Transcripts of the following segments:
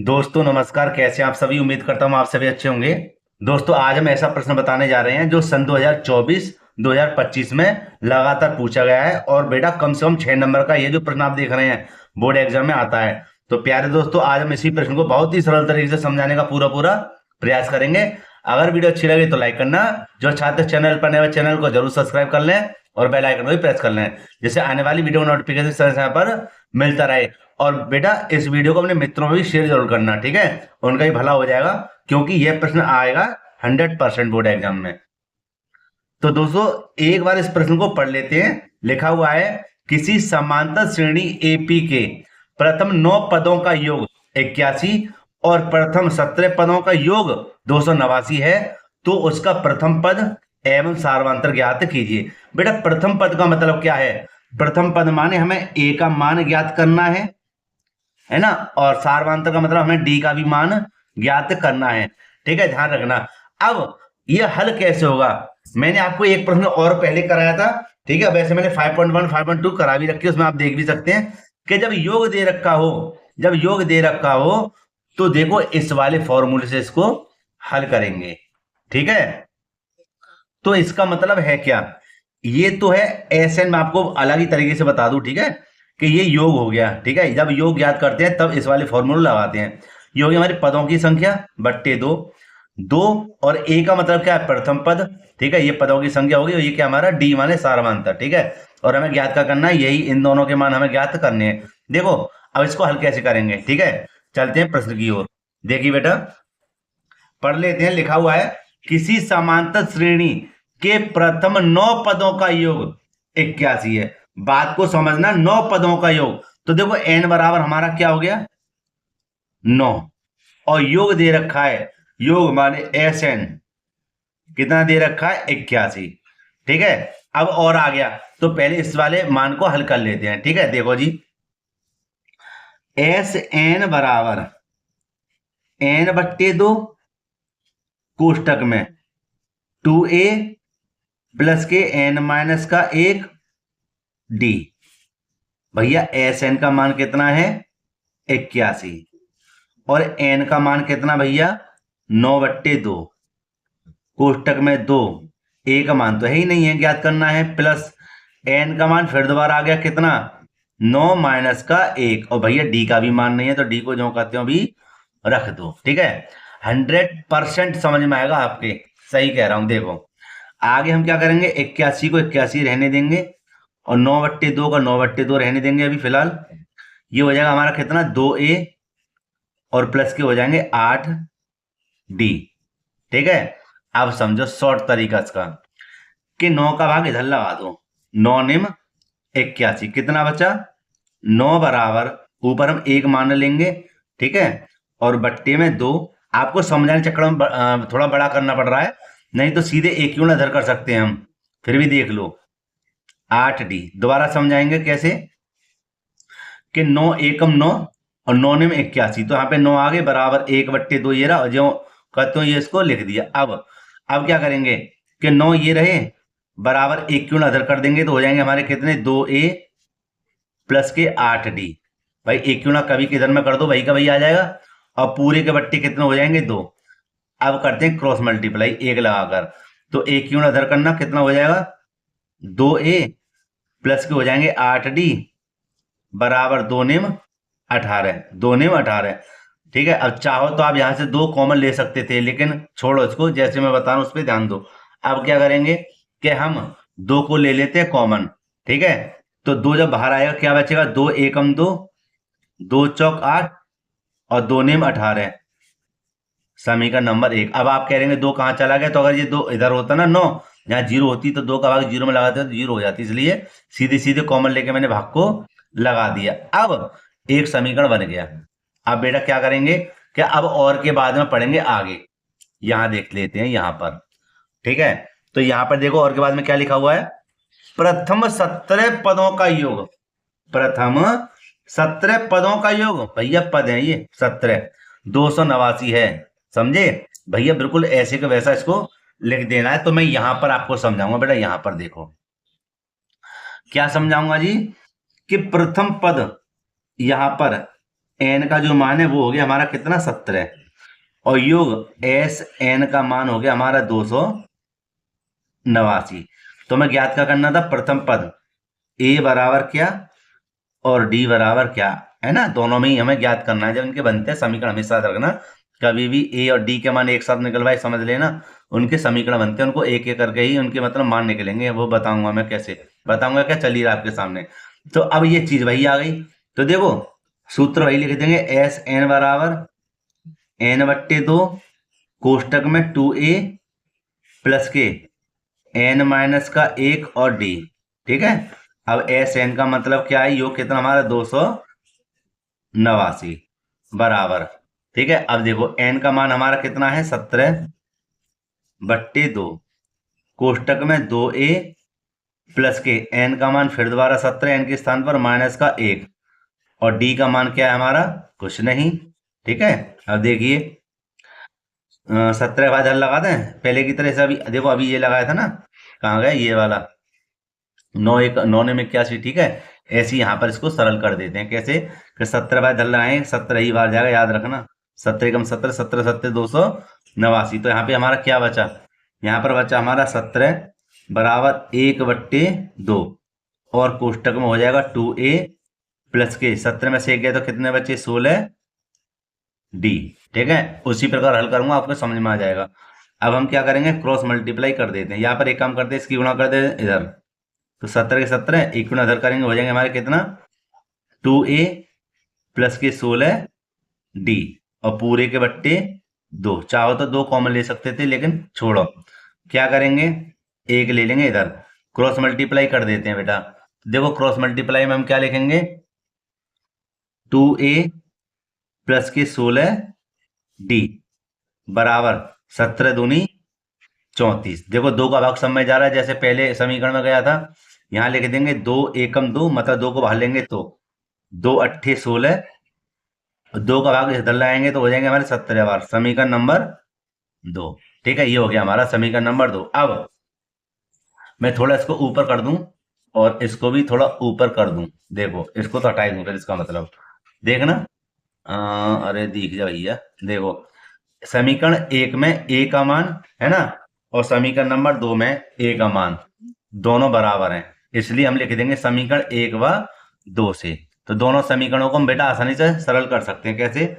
दोस्तों नमस्कार, कैसे हैं आप सभी। उम्मीद करता हूं आप सभी अच्छे होंगे। दोस्तों आज हम ऐसा प्रश्न बताने जा रहे हैं जो सन 2024 2025 में लगातार पूछा गया है और बेटा कम से कम 6 नंबर का ये जो प्रश्न आप देख रहे हैं बोर्ड एग्जाम में आता है। तो प्यारे दोस्तों आज हम इसी प्रश्न को बहुत ही सरल तरीके से समझाने का पूरा पूरा प्रयास करेंगे। अगर वीडियो अच्छी लगे तो लाइक करना, जो छात्र चैनल पर नए चैनल को जरूर सब्सक्राइब कर लें और बेल आइकन को भी प्रेस कर लें, जिससे आने वाली वीडियो नोटिफिकेशन समय समय पर मिलता रहे। और बेटा इस वीडियो को अपने मित्रों में भी शेयर जरूर करना, ठीक है, उनका भी भला हो जाएगा, क्योंकि यह प्रश्न आएगा 100% बोर्ड एग्जाम में। तो दोस्तों एक बार इस प्रश्न को पढ़ लेते हैं। लिखा हुआ है किसी समांतर श्रेणी एपी के प्रथम 9 पदों का योग 81 और प्रथम 17 पदों का योग 289 है, तो उसका प्रथम पद एवं सार्वंतर ज्ञात कीजिए। बेटा प्रथम पद का मतलब क्या है? प्रथम पद माने हमें ए का मान ज्ञात करना है ना, और सार्वंतर का मतलब हमें डी का भी मान ज्ञात करना है। ठीक है, ध्यान रखना। अब यह हल कैसे होगा? मैंने आपको एक प्रश्न और पहले कराया था, ठीक है, वैसे मैंने 5.1 5.2 करा भी रखी है, उसमें आप देख भी सकते हैं कि जब योग दे रखा हो, जब योग दे रखा हो तो देखो इस वाले फॉर्मूले से इसको हल करेंगे। ठीक है, तो इसका मतलब है क्या? ये तो है एसएन, मैं आपको अलग ही तरीके से बता दूं, ठीक है, कि ये योग हो गया। ठीक है, जब योग ज्ञात करते हैं तब इस वाले फॉर्मूला लगाते हैं। ये हो गया हमारी पदों की संख्या बट्टे दो, दो और ए का मतलब क्या है? प्रथम पद। ठीक है, ये पदों की संख्या होगी और ये क्या हमारा डी माने सार्वंतर। ठीक है, और हमें ज्ञात क्या करना है? यही इन दोनों के मान हमें ज्ञात करने हैं। देखो अब इसको हल कैसे करेंगे, ठीक है, चलते हैं प्रश्न की ओर। देखिए बेटा पढ़ लेते हैं। लिखा हुआ है किसी समांतर श्रेणी के प्रथम 9 पदों का योग 81 है। बात को समझना, 9 पदों का योग। तो देखो n बराबर हमारा क्या हो गया? 9, और योग दे रखा है, योग माने एस एन कितना दे रखा है? 81। ठीक है, अब और आ गया तो पहले इस वाले मान को हल कर लेते हैं। ठीक है, देखो जी, एस एन बराबर n बट्टे 2 कोष्टक में 2a प्लस के n माइनस का 1 डी। भैया एस एन का मान कितना है? 81, और n का मान कितना भैया? 9/2 कोष्टक में 2, a का मान तो है ही नहीं है, ज्ञात करना है, प्लस n का मान फिर दोबारा आ गया कितना? 9 माइनस का 1, और भैया d का भी मान नहीं है तो d को जो कहते हो भी रख दो। ठीक है, 100% समझ में आएगा आपके, सही कह रहा हूं। देखो आगे हम क्या करेंगे, 81 को 81 रहने देंगे और 9/2 का 9/2 रहने देंगे अभी फिलहाल। ये हो जाएगा हमारा कितना? 2a और प्लस के हो जाएंगे 8d। ठीक है, अब समझो शॉर्ट तरीका इसका कि 9 का भाग इधर लगा दो, 9 निम 81, कितना बचा? 9 बराबर ऊपर हम 1 मान लेंगे, ठीक है, और बट्टे में 2। आपको समझाने चक्कर में थोड़ा बड़ा करना पड़ रहा है, नहीं तो सीधे एक क्यों ना इधर कर सकते हैं हम, फिर भी देख लो। 8d दोबारा समझाएंगे कैसे कि 9 एकम 9 और 9 निम 81, तो यहाँ पे 9 आगे बराबर 1/2 ये रहा, जो कहते हो ये इसको लिख दिया। अब क्या करेंगे कि 9 ये रहे बराबर 1 क्यों ना इधर कर देंगे, तो हो जाएंगे हमारे कितने? 2a प्लस के 8d। भाई 1 क्यों ना कभी किधर में कर दो, वही का वही आ जाएगा, और पूरे के बट्टे कितने हो जाएंगे? 2। अब करते हैं क्रॉस मल्टीप्लाई 1 लगाकर, तो 1 क्यों ना इधर करना, कितना हो जाएगा? 2a प्लस के हो जाएंगे 8d बराबर 2 निम 18, 2 निम 18। ठीक है, अब चाहो तो आप यहां से 2 कॉमन ले सकते थे, लेकिन छोड़ो इसको, जैसे मैं बता रहा हूं उस पर ध्यान दो। अब क्या करेंगे कि हम 2 को ले लेते हैं कॉमन। ठीक है, तो 2 जब बाहर आएगा क्या बचेगा? 2 एकम 2, 2 चौक 8 और 2 निम 18, समीकरण नंबर 1। अब आप कह रहे हैं 2 कहाँ चला गया? तो अगर ये 2 इधर होता ना 9, यहाँ 0 होती तो 2 का भाग 0 में लगाते तो 0 हो जाती, इसलिए सीधे सीधे कॉमन लेके मैंने भाग को लगा दिया। अब एक समीकरण बन गया। अब बेटा क्या करेंगे, क्या अब और के बाद में पढ़ेंगे आगे, यहां देख लेते हैं यहां पर। ठीक है, तो यहां पर देखो और के बाद में क्या लिखा हुआ है? प्रथम 17 पदों का योग, प्रथम 17 पदों का योग, भैया पद है ये 17, 289 है, समझे भैया? बिल्कुल ऐसे का वैसा इसको लिख देना है। तो मैं यहां पर आपको समझाऊंगा। बेटा यहां पर देखो क्या समझाऊंगा जी, कि प्रथम पद यहां पर एन का जो मान है वो हो गया हमारा कितना 17 और योग एस एन का मान हो गया हमारा 289। तो हमें ज्ञात क्या करना था, प्रथम पद ए बराबर क्या और डी बराबर क्या, है ना, दोनों में ही हमें ज्ञात करना है। जब इनके बनते हैं समीकरण हमेशा याद रखना, कभी भी ए और डी के मान एक साथ निकलवाए समझ लेना, उनके समीकरण बनते हैं, उनको एक एक करके ही उनके मतलब मान निकलेंगे। वो बताऊंगा मैं कैसे, बताऊंगा क्या, चलिए आपके सामने। तो अब ये चीज वही आ गई, तो देखो सूत्र वही लिख देंगे, एस एन बराबर n/2 कोष्टक में 2a प्लस के n माइनस का 1 और d। ठीक है, अब एस एन का मतलब क्या है, योग कितना हमारा 289 बराबर। ठीक है, अब देखो n का मान हमारा कितना है 17/2 कोष्टक में 2a प्लस के n का मान फिर दोबारा 17, n के स्थान पर माइनस का 1 और d का मान क्या है हमारा, कुछ नहीं। ठीक है, अब देखिए 17 के बाद हल लगा दें पहले की तरह से। अभी देखो अभी ये लगाया था ना, कहाँ गया ये वाला 9 ने में 81। ठीक है, ऐसे ही यहाँ पर इसको सरल कर देते हैं। कैसे कि 17 बाद हल लगाएंगे, 17 ही बार जाएगा, याद रखना 17 कम 17, 17 17 289। तो यहाँ पे हमारा क्या बचा, यहाँ पर बचा हमारा 17 बराबर 1/2 और कोष्टक में हो जाएगा 2a प्लस के 17 में से 1 गया तो कितने बचे 16 डी। ठीक है, उसी प्रकार हल करूंगा, आपको समझ में आ जाएगा। अब हम क्या करेंगे, क्रॉस मल्टीप्लाई कर देते हैं। यहाँ पर एक काम करते हैं, इसकी गुणा कर देते हैं इधर, तो 17 के 17 एक गुणा इधर करेंगे, हो जाएंगे हमारे कितना 2a प्लस के 16 डी और पूरे के बट्टे 2। चाहो तो 2 कॉमन ले सकते थे, लेकिन छोड़ो, क्या करेंगे एक ले लेंगे इधर, क्रॉस मल्टीप्लाई कर देते हैं बेटा। देखो क्रॉस मल्टीप्लाई में हम क्या लिखेंगे, 2a प्लस के 16 डी बराबर 17 दूनी 34। देखो 2 का भाग सब में जा रहा है, जैसे पहले समीकरण में गया था। यहां लिख देंगे 2 एकम 2, मतलब 2 को बाहर लेंगे तो 2 अट्ठे 16, 2 का भाग इधर लाएंगे तो हो जाएंगे हमारे 17 बार, समीकरण नंबर 2। ठीक है, ये हो गया हमारा समीकरण नंबर 2। अब मैं थोड़ा इसको ऊपर कर दूं और इसको भी थोड़ा ऊपर कर दूं। देखो इसको तो हटाई दूं, फिर इसका मतलब देखना, अरे दिख जा भैया, देखो समीकरण 1 में a का मान है ना, और समीकरण नंबर 2 में a का मान दोनों बराबर हैं, इसलिए हम लिख देंगे समीकरण 1 व 2 से। तो दोनों समीकरणों को हम बेटा आसानी से सरल कर सकते हैं। कैसे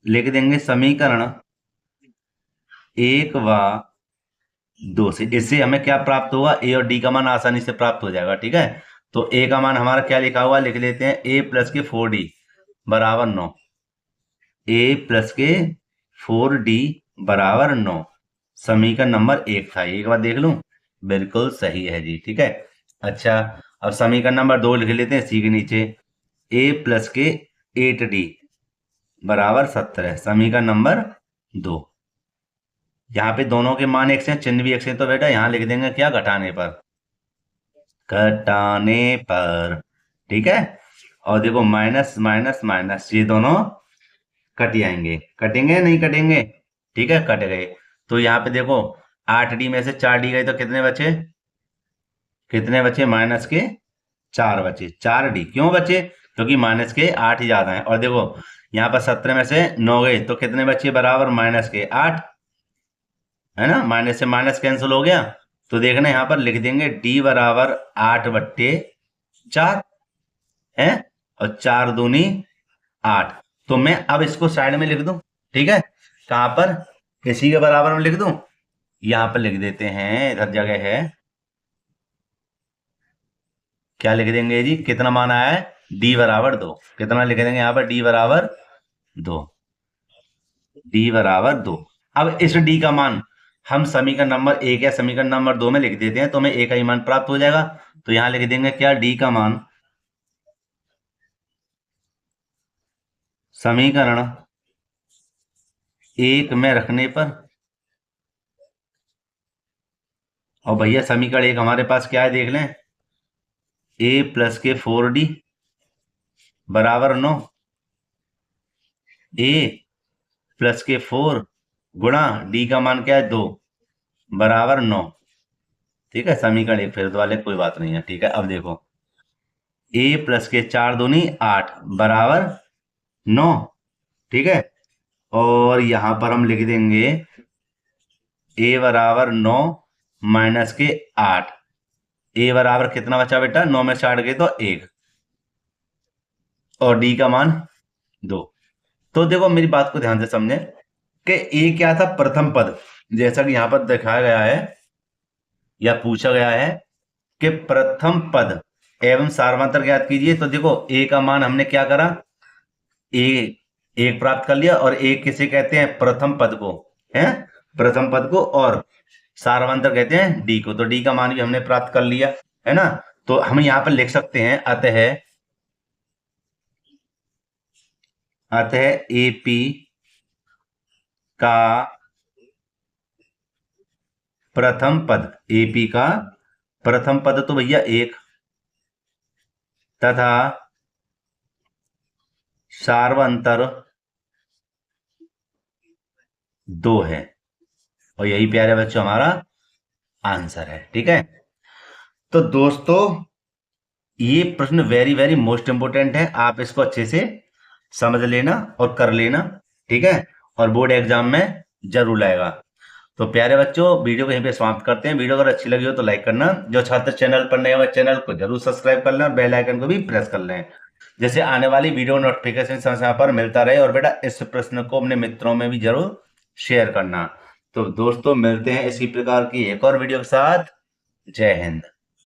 लिख देंगे, समीकरण 1 व 2 से। इससे हमें क्या प्राप्त होगा, a और d का मान आसानी से प्राप्त हो जाएगा। ठीक है, तो a का मान हमारा क्या लिखा हुआ, लिख लेते हैं a प्लस के 4d बराबर 9, a प्लस के 4d बराबर 9 समीकरण नंबर 1 था। एक बार देख लूं, बिल्कुल सही है जी। ठीक है, अच्छा अब समीकरण नंबर 2 लिख लेते हैं इसी के नीचे, a प्लस के 8d बराबर 17 समीकरण नंबर 2। यहाँ पे दोनों के मान एक से, चिन्ह भी एक से, तो बेटा यहाँ लिख देंगे क्या, घटाने पर, घटाने पर। ठीक है, और देखो माइनस माइनस माइनस ये दोनों कट जाएंगे, कटेंगे नहीं कटेंगे, ठीक है कट गए। तो यहाँ पे देखो 8d में से 4d गए तो कितने बचे, कितने बचे माइनस के 4 बचे। 4d क्यों बचे, क्योंकि माइनस के 8 ही ज्यादा है। और देखो यहाँ पर 17 में से 9 गए तो कितने बचे, बराबर माइनस के 8, है ना, माइनस से माइनस कैंसिल हो गया। तो देखना यहाँ पर लिख देंगे d बराबर 8/4 है, और 4 दूनी 8। तो मैं अब इसको साइड में लिख दूं, ठीक है, कहां पर, इसी के बराबर में लिख दूं, यहां पर लिख देते हैं, इधर जगह है, क्या लिख देंगे जी, कितना मान आया है, d बराबर 2। कितना लिख देंगे यहाँ पर, d बराबर 2, d बराबर 2। अब इस d का मान हम समीकरण नंबर 1 या समीकरण नंबर 2 में लिख देते हैं, तो हमें a का ही मान प्राप्त हो जाएगा। तो यहां लिख देंगे क्या, d का मान समीकरण 1 में रखने पर, और भैया समीकरण 1 हमारे पास क्या है देख लें, a प्लस के 4d बराबर 9, a प्लस के 4 गुणा d का मान क्या है 2 बराबर 9। ठीक है, समीकरण 1 फिर वाले कोई बात नहीं है। ठीक है, अब देखो a प्लस के 4 दूनी 8 बराबर 9, ठीक है। और यहां पर हम लिख देंगे a बराबर 9 माइनस के 8। a बराबर कितना बचा बेटा, 9 में से 8 गए तो 1, और d का मान 2। तो देखो मेरी बात को ध्यान से समझे कि a क्या था, प्रथम पद, जैसा कि यहां पर दिखाया गया है या पूछा गया है कि प्रथम पद एवं सार्वंतर ज्ञात कीजिए। तो देखो a का मान हमने क्या करा, a 1 प्राप्त कर लिया, और a किसे कहते हैं, प्रथम पद को, है प्रथम पद को, और सार्वंतर कहते हैं d को। तो d का मान भी हमने प्राप्त कर लिया, है ना। तो हम यहां पर लिख सकते हैं अतः AP का प्रथम पद, AP का प्रथम पद तो भैया 1 तथा सार्वंतर 2 है, और यही प्यारे बच्चों हमारा आंसर है, ठीक है। तो दोस्तों ये प्रश्न वेरी वेरी मोस्ट इंपोर्टेंट है, आप इसको अच्छे से समझ लेना और कर लेना, ठीक है, और बोर्ड एग्जाम में जरूर आएगा। तो प्यारे बच्चों वीडियो को यहीं पे समाप्त करते हैं। वीडियो अगर अच्छी लगी हो तो लाइक करना, जो छात्र चैनल पर नए हो चैनल को जरूर सब्सक्राइब कर लें और बेल आइकन को भी प्रेस कर लें, जैसे आने वाली वीडियो नोटिफिकेशन समय पर मिलता रहे। और बेटा इस प्रश्न को अपने मित्रों में भी जरूर शेयर करना। तो दोस्तों मिलते हैं इसी प्रकार की एक और वीडियो के साथ। जय हिंद।